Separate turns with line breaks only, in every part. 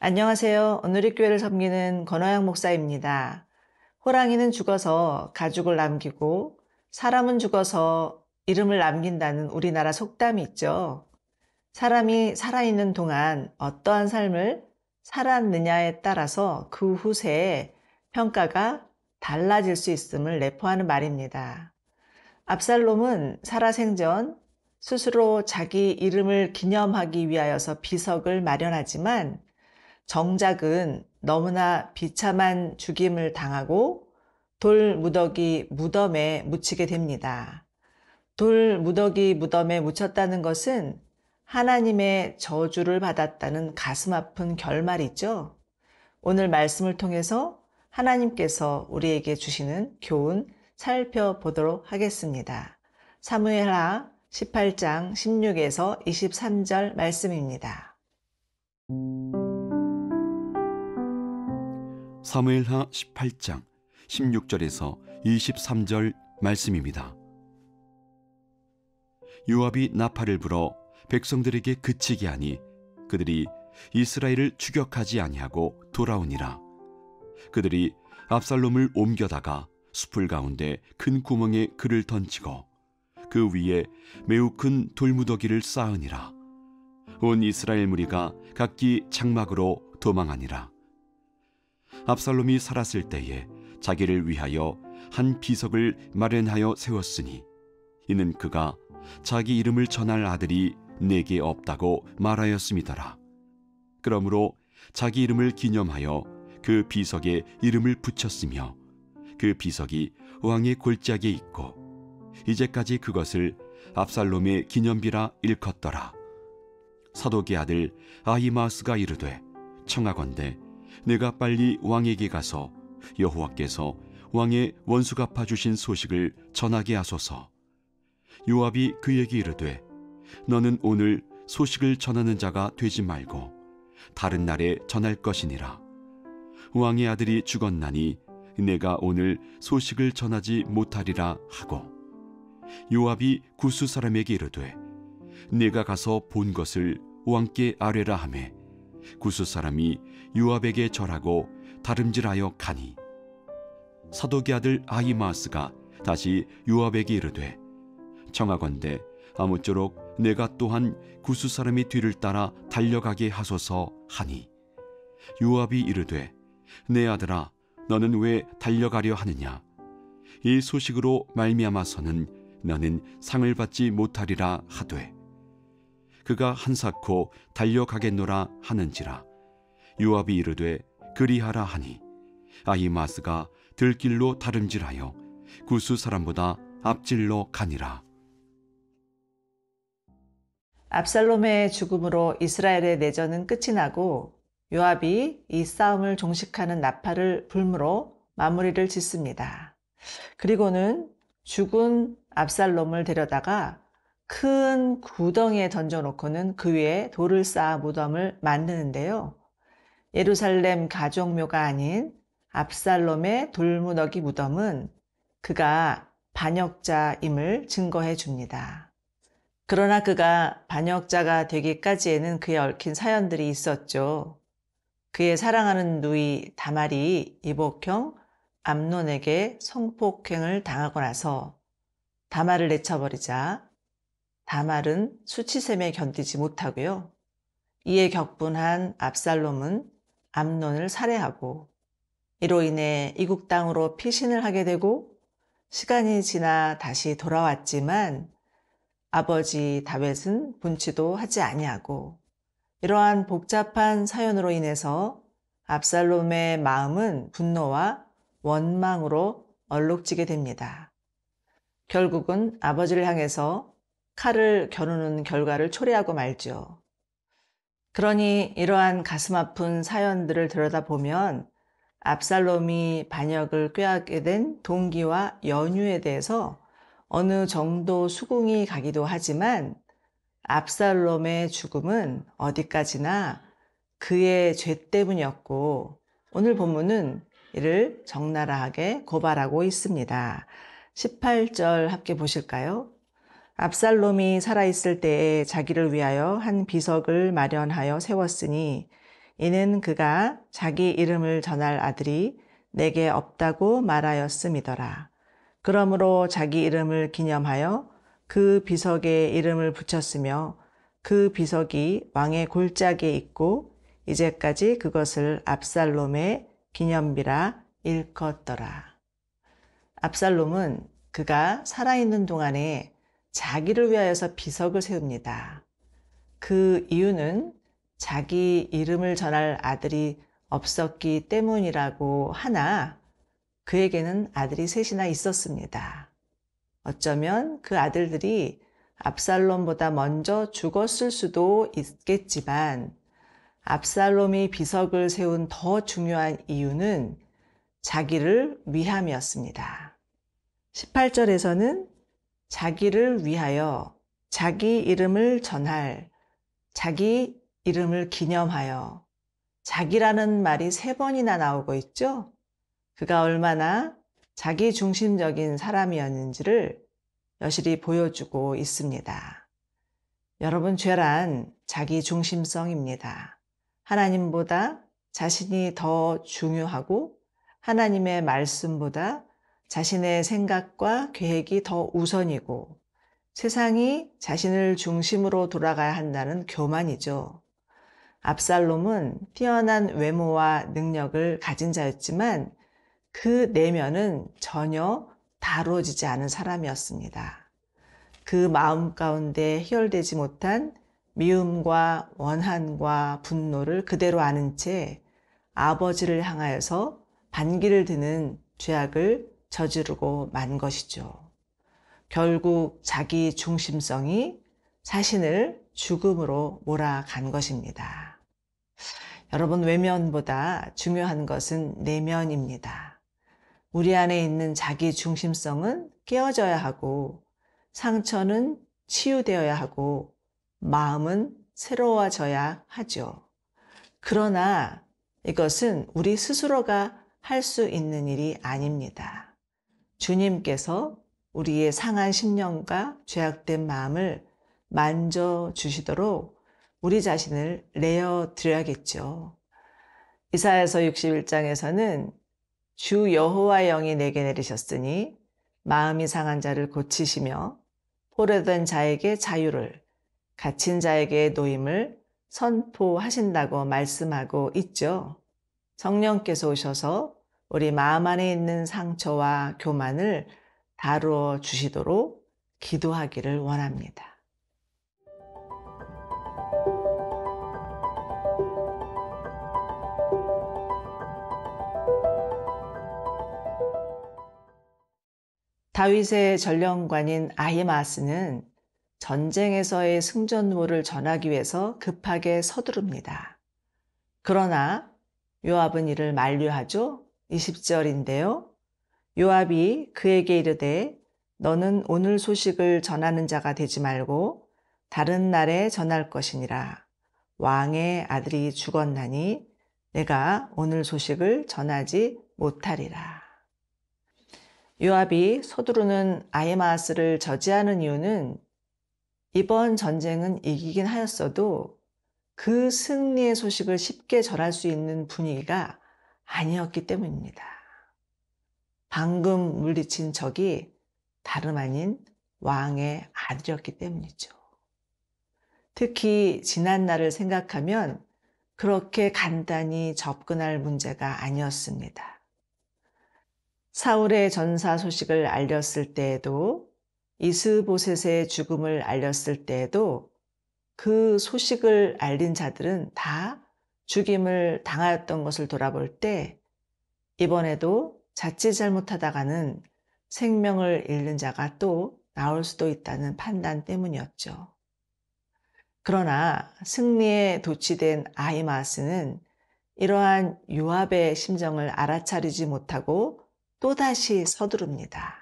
안녕하세요. 오늘의 교회를 섬기는 권호영 목사입니다. 호랑이는 죽어서 가죽을 남기고 사람은 죽어서 이름을 남긴다는 우리나라 속담이 있죠. 사람이 살아있는 동안 어떠한 삶을 살았느냐에 따라서 그 후세에 평가가 달라질 수 있음을 내포하는 말입니다. 압살롬은 살아생전 스스로 자기 이름을 기념하기 위하여서 비석을 마련하지만 정작은 너무나 비참한 죽임을 당하고 돌무더기 무덤에 묻히게 됩니다. 돌무더기 무덤에 묻혔다는 것은 하나님의 저주를 받았다는 가슴 아픈 결말이죠. 오늘 말씀을 통해서 하나님께서 우리에게 주시는 교훈 살펴보도록 하겠습니다. 사무엘하 18장 16에서 23절 말씀입니다.
사무엘하 18장 16절에서 23절 말씀입니다. 요압이 나팔을 불어 백성들에게 그치게 하니 그들이 이스라엘을 추격하지 아니하고 돌아오니라. 그들이 압살롬을 옮겨다가 숲을 가운데 큰 구멍에 그를 던지고 그 위에 매우 큰 돌무더기를 쌓으니라. 온 이스라엘 무리가 각기 장막으로 도망하니라. 압살롬이 살았을 때에 자기를 위하여 한 비석을 마련하여 세웠으니 이는 그가 자기 이름을 전할 아들이 내게 없다고 말하였음이더라. 그러므로 자기 이름을 기념하여 그 비석에 이름을 붙였으며 그 비석이 왕의 골짜기에 있고 이제까지 그것을 압살롬의 기념비라 일컫더라. 사독의 아들 아히마스가 이르되 청하건대 내가 빨리 왕에게 가서 여호와께서 왕의 원수 갚아주신 소식을 전하게 하소서. 요압이 그에게 이르되 너는 오늘 소식을 전하는 자가 되지 말고 다른 날에 전할 것이니라. 왕의 아들이 죽었나니 내가 오늘 소식을 전하지 못하리라 하고 요압이 구스 사람에게 이르되 내가 가서 본 것을 왕께 아뢰라 하매 구스 사람이 요압에게 절하고 다름질하여 가니 사독의 아들 아히마스가 다시 요압에게 이르되 청하건대 아무쪼록 내가 또한 구스 사람의 뒤를 따라 달려가게 하소서 하니 요압이 이르되 내 아들아 너는 왜 달려가려 하느냐 이 소식으로 말미암아서는 너는 상을 받지 못하리라 하되 그가 한사코 달려가겠노라 하는지라. 요압이 이르되 그리하라 하니 아히마스가 들길로 다름질하여 구스 사람보다 앞질러 가니라.
압살롬의 죽음으로 이스라엘의 내전은 끝이 나고 요압이 이 싸움을 종식하는 나팔을 불므로 마무리를 짓습니다. 그리고는 죽은 압살롬을 데려다가 큰 구덩이에 던져놓고는 그 위에 돌을 쌓아 무덤을 만드는데요. 예루살렘 가족묘가 아닌 압살롬의 돌무더기 무덤은 그가 반역자임을 증거해 줍니다. 그러나 그가 반역자가 되기까지에는 그에 얽힌 사연들이 있었죠. 그의 사랑하는 누이 다말이 이복형 암논에게 성폭행을 당하고 나서 다말을 내쳐버리자 다말은 수치샘에 견디지 못하고요. 이에 격분한 압살롬은 암논을 살해하고 이로 인해 이국 땅으로 피신을 하게 되고 시간이 지나 다시 돌아왔지만 아버지 다윗은 분치도 하지 아니하고 이러한 복잡한 사연으로 인해서 압살롬의 마음은 분노와 원망으로 얼룩지게 됩니다. 결국은 아버지를 향해서 칼을 겨누는 결과를 초래하고 말죠. 그러니 이러한 가슴 아픈 사연들을 들여다보면 압살롬이 반역을 꾀하게 된 동기와 연유에 대해서 어느 정도 수긍이 가기도 하지만 압살롬의 죽음은 어디까지나 그의 죄 때문이었고 오늘 본문은 이를 적나라하게 고발하고 있습니다. 18절 함께 보실까요? 압살롬이 살아있을 때에 자기를 위하여 한 비석을 마련하여 세웠으니 이는 그가 자기 이름을 전할 아들이 내게 없다고 말하였음이더라. 그러므로 자기 이름을 기념하여 그 비석에 이름을 붙였으며 그 비석이 왕의 골짜기에 있고 이제까지 그것을 압살롬의 기념비라 일컫더라. 압살롬은 그가 살아있는 동안에 자기를 위하여서 비석을 세웁니다. 그 이유는 자기 이름을 전할 아들이 없었기 때문이라고 하나 그에게는 아들이 셋이나 있었습니다. 어쩌면 그 아들들이 압살롬보다 먼저 죽었을 수도 있겠지만 압살롬이 비석을 세운 더 중요한 이유는 자기를 위함이었습니다. 18절에서는 자기를 위하여 자기 이름을 전할, 자기 이름을 기념하여, 자기라는 말이 3번이나 나오고 있죠. 그가 얼마나 자기 중심적인 사람이었는지를 여실히 보여주고 있습니다. 여러분, 죄란 자기 중심성입니다. 하나님보다 자신이 더 중요하고 하나님의 말씀보다 자신의 생각과 계획이 더 우선이고 세상이 자신을 중심으로 돌아가야 한다는 교만이죠. 압살롬은 뛰어난 외모와 능력을 가진 자였지만 그 내면은 전혀 다루어지지 않은 사람이었습니다. 그 마음 가운데 희열되지 못한 미움과 원한과 분노를 그대로 아는 채 아버지를 향하여서 반기를 드는 죄악을 저지르고 만 것이죠. 결국 자기 중심성이 자신을 죽음으로 몰아간 것입니다. 여러분, 외면보다 중요한 것은 내면입니다. 우리 안에 있는 자기 중심성은 깨어져야 하고 상처는 치유되어야 하고 마음은 새로워져야 하죠. 그러나 이것은 우리 스스로가 할 수 있는 일이 아닙니다. 주님께서 우리의 상한 심령과 죄악된 마음을 만져주시도록 우리 자신을 내어드려야겠죠. 이사야서 61장에서는 주 여호와의 영이 내게 내리셨으니 마음이 상한 자를 고치시며 포로된 자에게 자유를, 갇힌 자에게 노임을 선포하신다고 말씀하고 있죠. 성령께서 오셔서 우리 마음 안에 있는 상처와 교만을 다루어 주시도록 기도하기를 원합니다. 다윗의 전령관인 아히마아스는 전쟁에서의 승전물을 전하기 위해서 급하게 서두릅니다. 그러나 요압은 이를 만류하죠. 20절인데요. 요압이 그에게 이르되 너는 오늘 소식을 전하는 자가 되지 말고 다른 날에 전할 것이니라. 왕의 아들이 죽었나니 내가 오늘 소식을 전하지 못하리라. 요압이 서두르는 아히마아스를 저지하는 이유는 이번 전쟁은 이기긴 하였어도 그 승리의 소식을 쉽게 전할 수 있는 분위기가 아니었기 때문입니다. 방금 물리친 적이 다름 아닌 왕의 아들이었기 때문이죠. 특히 지난 날을 생각하면 그렇게 간단히 접근할 문제가 아니었습니다. 사울의 전사 소식을 알렸을 때에도 이스보셋의 죽음을 알렸을 때에도 그 소식을 알린 자들은 다 죽임을 당하였던 것을 돌아볼 때 이번에도 자칫 잘못하다가는 생명을 잃는 자가 또 나올 수도 있다는 판단 때문이었죠. 그러나 승리에 도취된 아히마아스는 이러한 요압의 심정을 알아차리지 못하고 또다시 서두릅니다.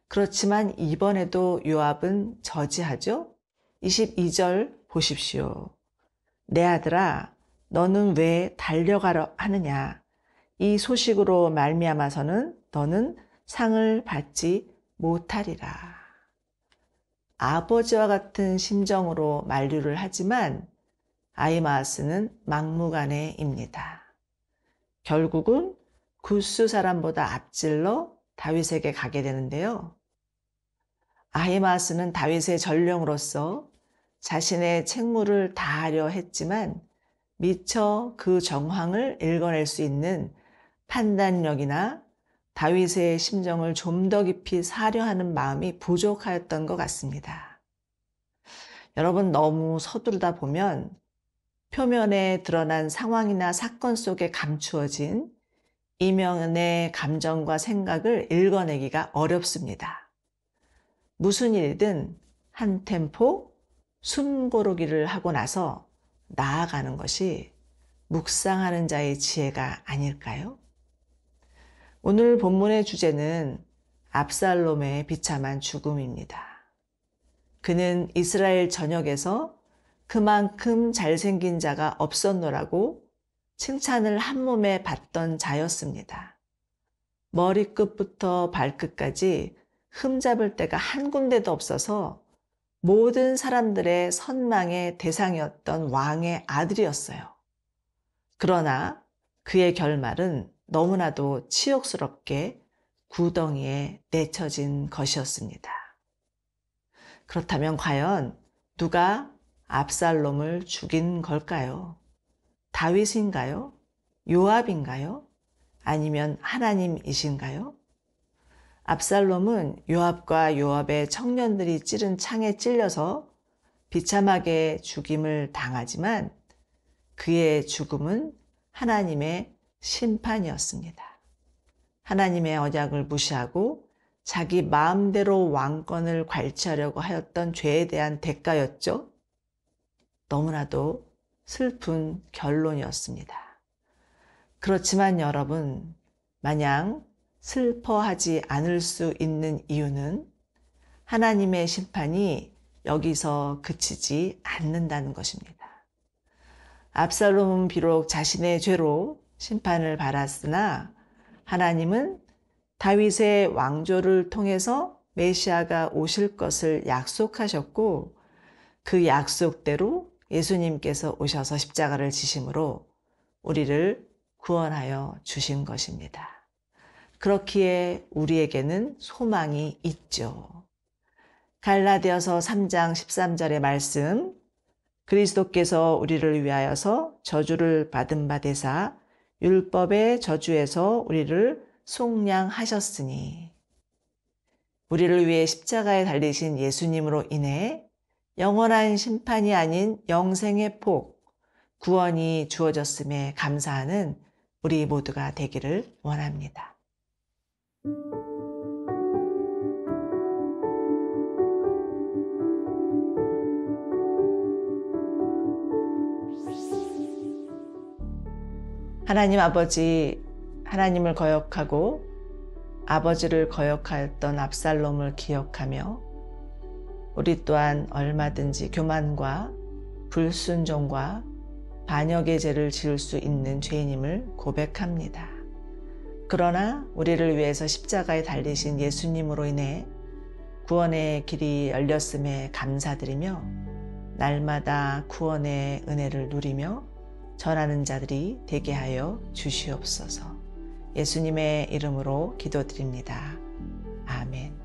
그렇지만 이번에도 요압은 저지하죠. 22절 보십시오. 내 아들아, 너는 왜 달려가려 하느냐? 이 소식으로 말미암아서는 너는 상을 받지 못하리라. 아버지와 같은 심정으로 만류를 하지만 아히마아스는 막무가내입니다. 결국은 구스 사람보다 앞질러 다윗에게 가게 되는데요. 아히마아스는 다윗의 전령으로서 자신의 책무를 다하려 했지만 미처 그 정황을 읽어낼 수 있는 판단력이나 다윗의 심정을 좀 더 깊이 사려하는 마음이 부족하였던 것 같습니다. 여러분, 너무 서두르다 보면 표면에 드러난 상황이나 사건 속에 감추어진 이면의 감정과 생각을 읽어내기가 어렵습니다. 무슨 일이든 한 템포 숨 고르기를 하고 나서 나아가는 것이 묵상하는 자의 지혜가 아닐까요? 오늘 본문의 주제는 압살롬의 비참한 죽음입니다. 그는 이스라엘 전역에서 그만큼 잘생긴 자가 없었노라고 칭찬을 한 몸에 받던 자였습니다. 머리끝부터 발끝까지 흠잡을 데가 한 군데도 없어서 모든 사람들의 선망의 대상이었던 왕의 아들이었어요. 그러나 그의 결말은 너무나도 치욕스럽게 구덩이에 내쳐진 것이었습니다. 그렇다면 과연 누가 압살롬을 죽인 걸까요? 다윗인가요? 요압인가요? 아니면 하나님이신가요? 압살롬은 요압과 요압의 청년들이 찌른 창에 찔려서 비참하게 죽임을 당하지만 그의 죽음은 하나님의 심판이었습니다. 하나님의 언약을 무시하고 자기 마음대로 왕권을 괄취하려고 하였던 죄에 대한 대가였죠. 너무나도 슬픈 결론이었습니다. 그렇지만 여러분, 마냥 슬퍼하지 않을 수 있는 이유는 하나님의 심판이 여기서 그치지 않는다는 것입니다. 압살롬은 비록 자신의 죄로 심판을 받았으나 하나님은 다윗의 왕조를 통해서 메시아가 오실 것을 약속하셨고 그 약속대로 예수님께서 오셔서 십자가를 지심으로 우리를 구원하여 주신 것입니다. 그렇기에 우리에게는 소망이 있죠. 갈라디아서 3장 13절의 말씀, 그리스도께서 우리를 위하여서 저주를 받은 바 되사 율법의 저주에서 우리를 속량하셨으니, 우리를 위해 십자가에 달리신 예수님으로 인해 영원한 심판이 아닌 영생의 복, 구원이 주어졌음에 감사하는 우리 모두가 되기를 원합니다. 하나님 아버지, 하나님을 거역하고 아버지를 거역하였던 압살롬을 기억하며 우리 또한 얼마든지 교만과 불순종과 반역의 죄를 지을 수 있는 죄인임을 고백합니다. 그러나 우리를 위해서 십자가에 달리신 예수님으로 인해 구원의 길이 열렸음에 감사드리며 날마다 구원의 은혜를 누리며 전하는 자들이 되게 하여 주시옵소서. 예수님의 이름으로 기도드립니다. 아멘.